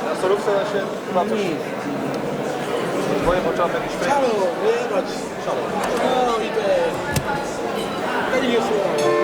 Na solówce się chyba coś... Twoje oczami jakiś fake. Szalo, jebać. Szalo. No i te... nie słuchaj.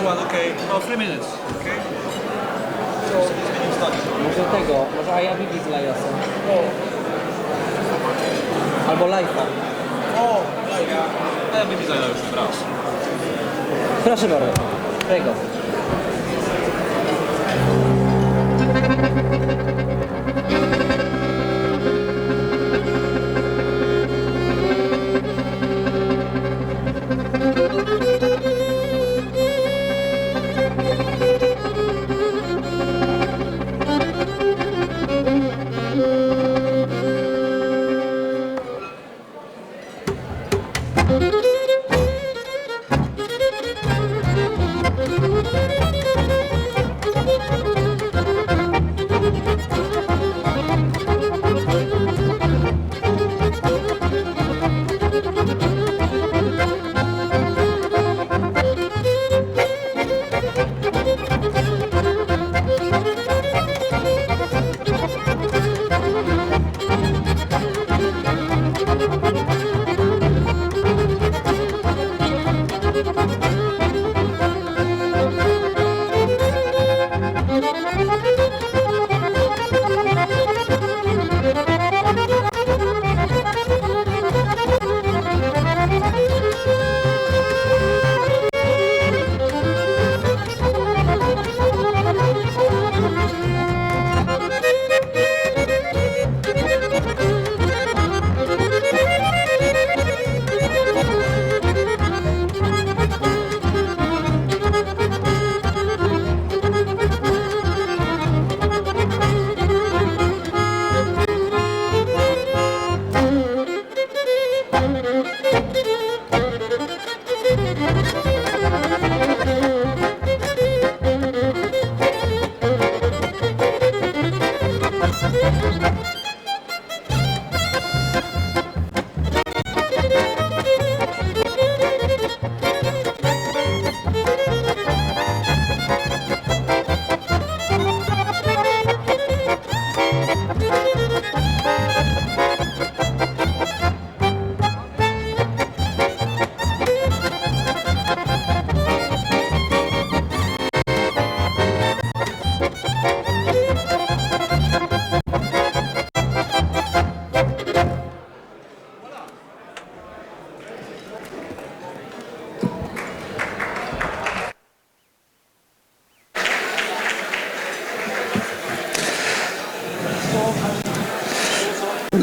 one, okay. Oh, 3 minutes. Okay. Może tego, może I Am Bibi z Lajosem. Albo Life'a. O, Ja bym widział już raz. Proszę bardzo, tego.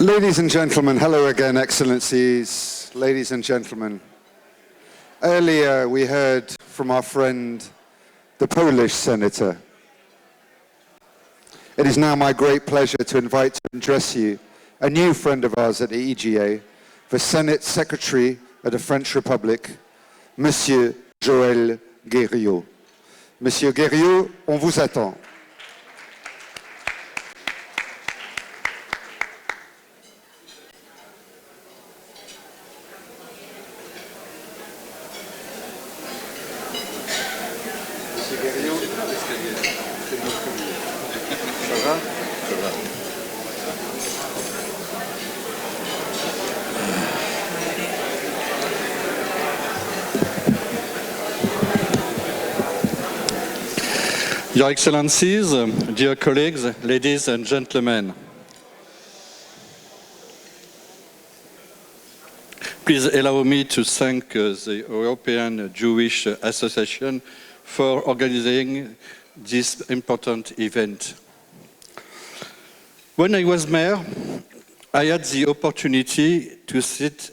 Ladies and gentlemen, hello again, Excellencies, ladies and gentlemen. Earlier we heard from our friend, the Polish senator. It is now my great pleasure to invite to address you a new friend of ours at the EGA, the Senate Secretary of the French Republic, Monsieur Joël Guerriau. Monsieur Guerriau, on vous attend. Your Excellencies, dear colleagues, ladies and gentlemen. Please allow me to thank the European Jewish Association for organizing this important event. When I was mayor, I had the opportunity to sit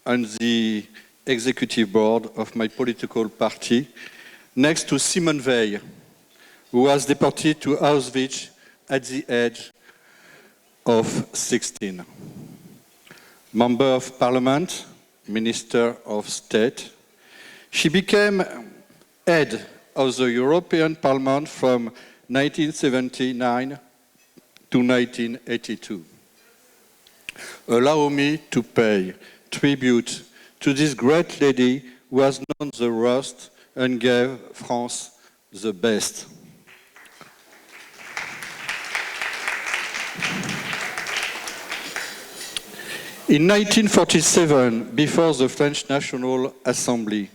on the executive board of my political party next to Simone Veil, who was deported to Auschwitz at the age of 16. Member of Parliament, Minister of State, she became head of the European Parliament from 1979 to 1982. Allow me to pay tribute to this great lady who has known the worst and gave France the best. In 1947, before the French National Assembly,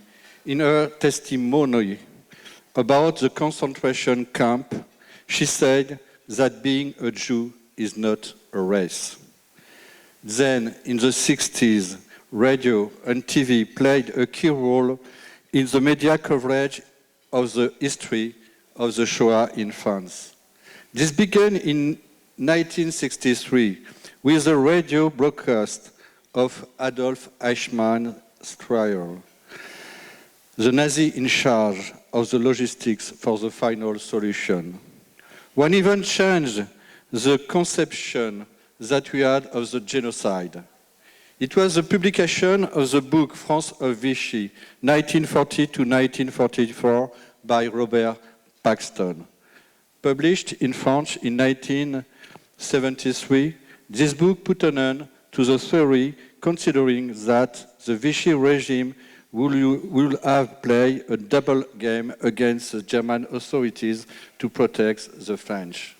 in her testimony, about the concentration camp, she said that being a Jew is not a race. Then, in the 60s, radio and TV played a key role in the media coverage of the history of the Shoah in France. This began in 1963 with the radio broadcast of Adolf Eichmann's trial, the Nazi in charge of the logistics for the final solution. One even changed the conception that we had of the genocide. It was the publication of the book France of Vichy, 1940 to 1944, by Robert Paxton. Published in French in 1973, this book put an end to the theory considering that the Vichy regime will have played a double game against the German authorities to protect the French.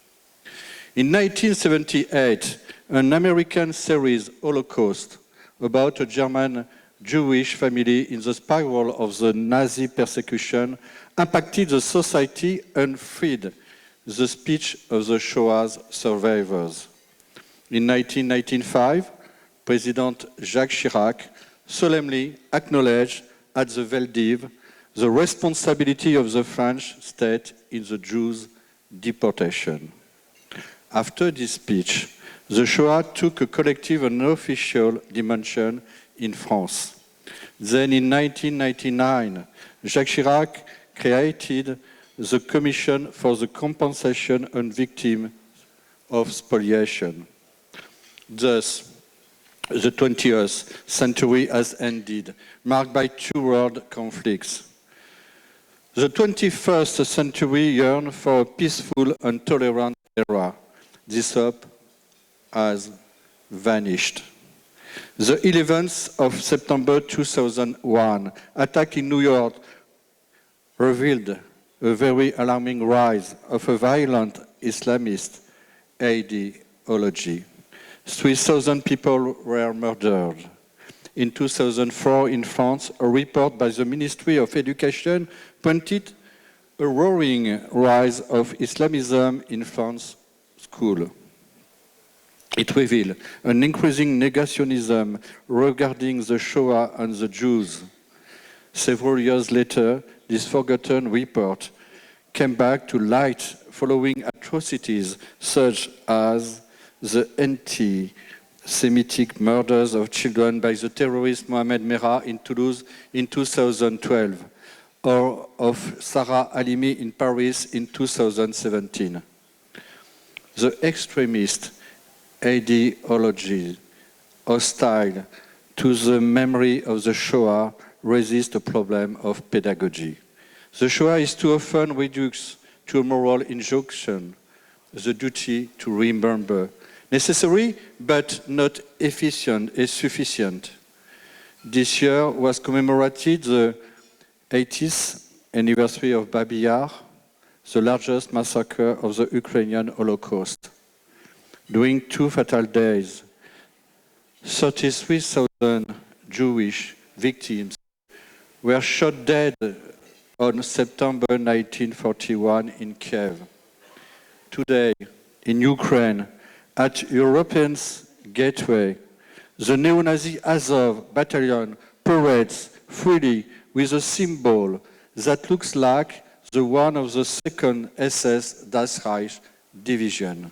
In 1978, an American series, Holocaust, about a German Jewish family in the spiral of the Nazi persecution, impacted the society and freed the speech of the Shoah's survivors. In 1995, President Jacques Chirac solemnly acknowledged at the Veldiv the responsibility of the French state in the Jews' deportation. After this speech, the Shoah took a collective and official dimension in France. Then in 1999, Jacques Chirac created the Commission for the Compensation and Victims of Spoliation. Thus, the 20th century has ended, marked by two world conflicts. The 21st century yearned for a peaceful and tolerant era. This hope has vanished. The 11th of September 2001 attack in New York revealed a very alarming rise of a violent Islamist ideology. 3,000 people were murdered. In 2004 in France, a report by the Ministry of Education pointed a roaring rise of Islamism in France schools. It revealed an increasing negationism regarding the Shoah and the Jews. Several years later, this forgotten report came back to light following atrocities such as the anti-Semitic murders of children by the terrorist Mohamed Merah in Toulouse in 2012, or of Sarah Halimi in Paris in 2017. The extremist ideology hostile to the memory of the Shoah raises the problem of pedagogy. The Shoah is too often reduced to a moral injunction, the duty to remember, necessary but not efficient and sufficient. This year was commemorated the 80th anniversary of Babi Yar, the largest massacre of the Ukrainian Holocaust. During 2 fatal days, 33,000 Jewish victims were shot dead on September 1941 in Kiev. Today, in Ukraine, at Europeans' gateway, the neo-Nazi Azov battalion parades freely with a symbol that looks like the one of the 2nd SS Das Reich division.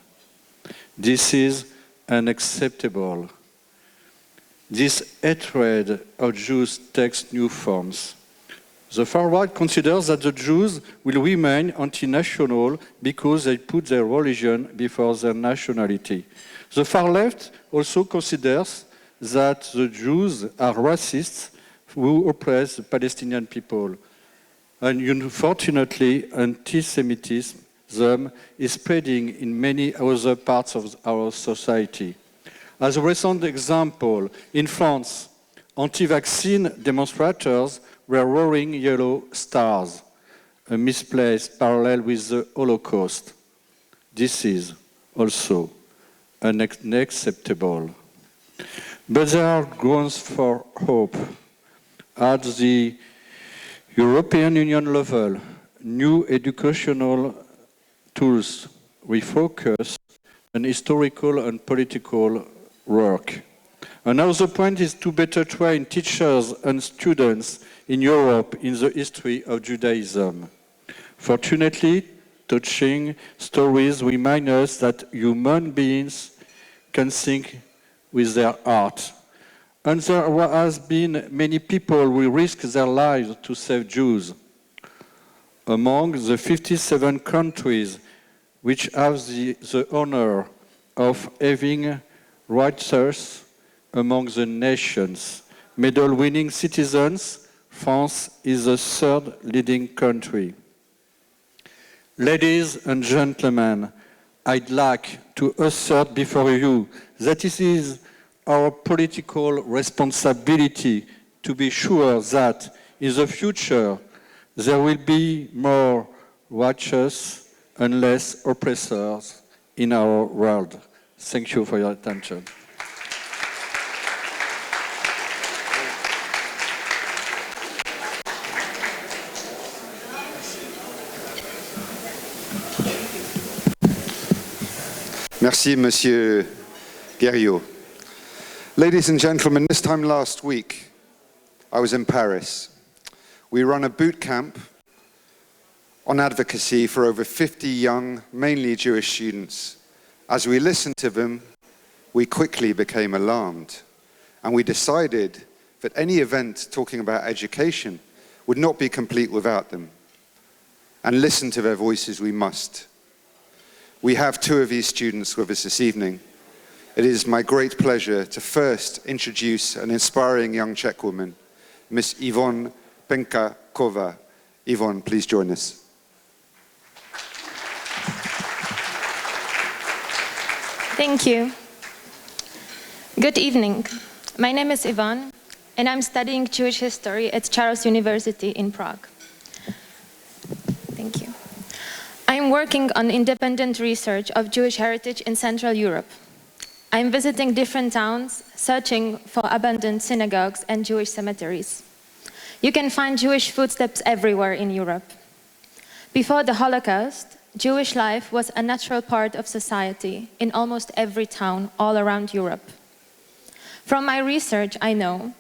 This is unacceptable. This hatred of Jews takes new forms. The far right considers that the Jews will remain anti-national because they put their religion before their nationality. The far left also considers that the Jews are racists who oppress the Palestinian people. And unfortunately, anti-Semitism is spreading in many other parts of our society. As a recent example, in France, anti-vaccine demonstrators were wearing yellow stars, a misplaced parallel with the Holocaust. This is also unacceptable. But there are grounds for hope. At the European Union level, new educational tools. We focus on historical and political work. Another point is to better train teachers and students in Europe in the history of Judaism. Fortunately, touching stories remind us that human beings can think with their heart. And there has been many people who risk their lives to save Jews. Among the 57 countries which have the honor of having writers among the nations, medal-winning citizens, France is the third leading country. Ladies and gentlemen, I'd like to assert before you that it is our political responsibility to be sure that in the future there will be more righteous and less oppressors in our world. Thank you for your attention. Merci, Monsieur Guerriot. Ladies and gentlemen, this time last week, I was in Paris. We run a boot camp on advocacy for over 50 young, mainly Jewish students. As we listened to them, we quickly became alarmed, and we decided that any event talking about education would not be complete without them. And listen to their voices we must. We have two of these students with us this evening. It is my great pleasure to first introduce an inspiring young Czech woman, Miss Yvonne Penka-Kova. Yvonne, please join us. Thank you. Good evening. My name is Yvonne, and I'm studying Jewish history at Charles University in Prague. Thank you. I'm working on independent research of Jewish heritage in Central Europe. I'm visiting different towns, searching for abandoned synagogues and Jewish cemeteries. You can find Jewish footsteps everywhere in Europe. Before the Holocaust, Jewish life was a natural part of society in almost every town all around Europe. From my research, I know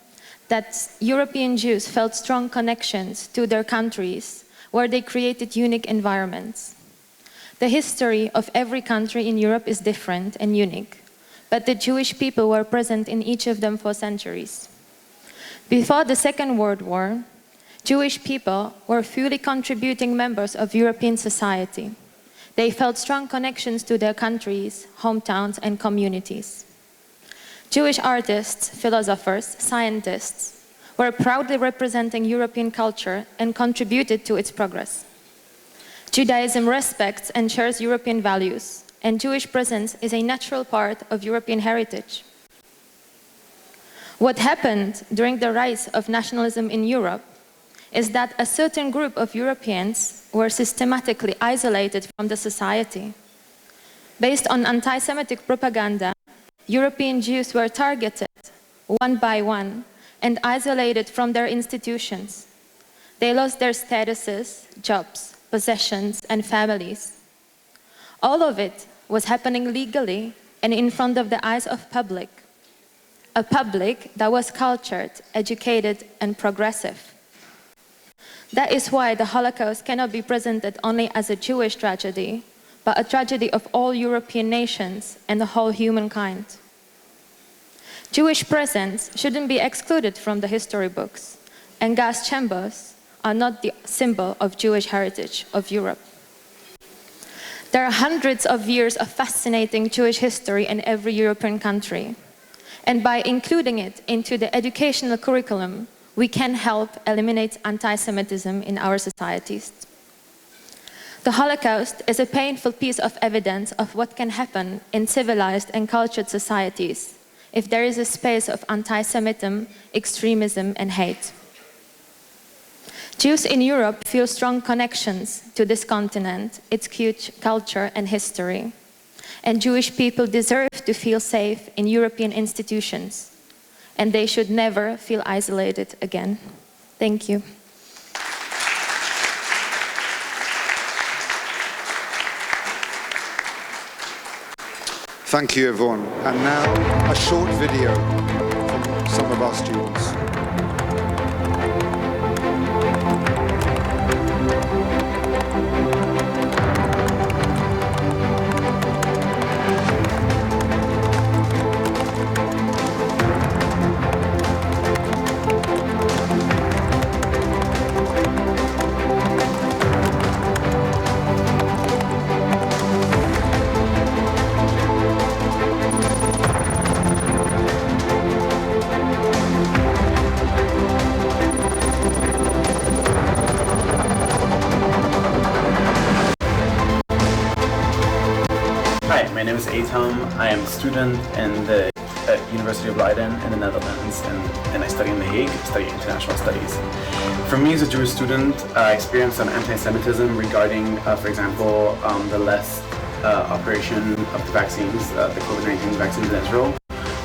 that European Jews felt strong connections to their countries where they created unique environments. The history of every country in Europe is different and unique, but the Jewish people were present in each of them for centuries. Before the Second World War, Jewish people were fully contributing members of European society. They felt strong connections to their countries, hometowns, and communities. Jewish artists, philosophers, scientists were proudly representing European culture and contributed to its progress. Judaism respects and shares European values, and Jewish presence is a natural part of European heritage. What happened during the rise of nationalism in Europe is that a certain group of Europeans were systematically isolated from the society. Based on anti-Semitic propaganda, European Jews were targeted one by one and isolated from their institutions. They lost their statuses, jobs, possessions, and families. All of it was happening legally and in front of the eyes of public. A public that was cultured, educated, and progressive. That is why the Holocaust cannot be presented only as a Jewish tragedy, but a tragedy of all European nations and the whole humankind. Jewish presence shouldn't be excluded from the history books, and gas chambers are not the symbol of Jewish heritage of Europe. There are hundreds of years of fascinating Jewish history in every European country, and by including it into the educational curriculum, we can help eliminate anti-Semitism in our societies. The Holocaust is a painful piece of evidence of what can happen in civilized and cultured societies if there is a space of anti-Semitism, extremism, and hate. Jews in Europe feel strong connections to this continent, its culture and history. And Jewish people deserve to feel safe in European institutions. And they should never feel isolated again. Thank you. Thank you, everyone. And now, a short video from some of our students. Hi, my name is Atam. I am a student in the University of Leiden in the Netherlands, and I study in The Hague, study international studies. For me as a Jewish student, I experienced some anti-Semitism regarding, for example, the less operation of the vaccines, the COVID-19 vaccines in Israel,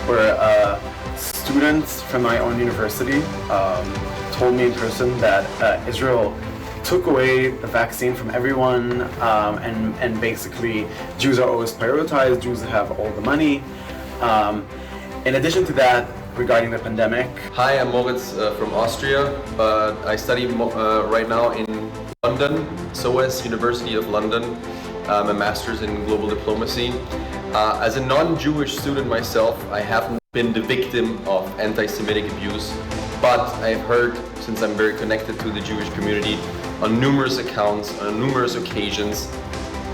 where students from my own university told me in person that Israel took away the vaccine from everyone, and basically Jews are always prioritized, Jews have all the money. In addition to that, regarding the pandemic. Hi, I'm Moritz from Austria, but I study right now in London, SOAS, University of London. I'm a master's in global diplomacy. As a non-Jewish student myself, I haven't been the victim of anti-Semitic abuse, but I've heard, since I'm very connected to the Jewish community, on numerous accounts, on numerous occasions,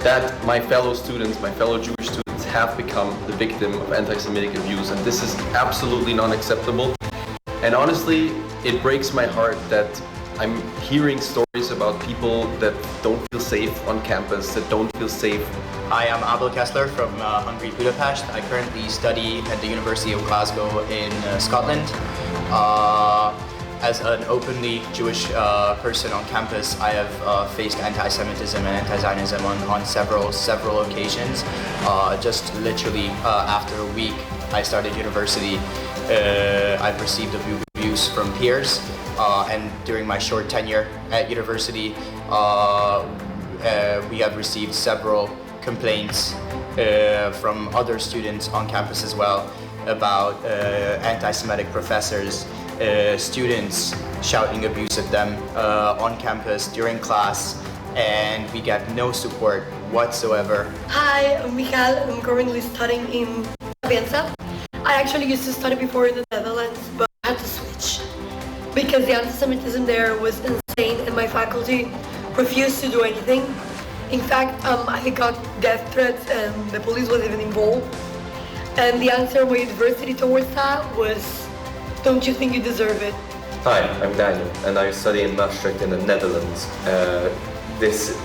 that my fellow students, my fellow Jewish students have become the victim of anti-Semitic abuse, and this is absolutely not acceptable. And honestly, it breaks my heart that I'm hearing stories about people that don't feel safe on campus, that don't feel safe. Hi, I'm Abel Kessler from Hungary, Budapest. I currently study at the University of Glasgow in Scotland. As an openly Jewish person on campus, I have faced anti-Semitism and anti-Zionism on several occasions. Just literally after a week I started university, I've received abuse from peers, and during my short tenure at university, we have received several complaints from other students on campus as well about anti-Semitic professors, students shouting abuse at them on campus during class, and we get no support whatsoever. Hi, I'm Michael. I'm currently studying in Sapienza. I actually used to study before in the Netherlands, but I had to switch because the anti-Semitism there was insane and my faculty refused to do anything. In fact, I got death threats and the police was even involved. And the answer of my university towards that was, don't you think you deserve it? Hi, I'm Daniel, and I study in Maastricht in the Netherlands. This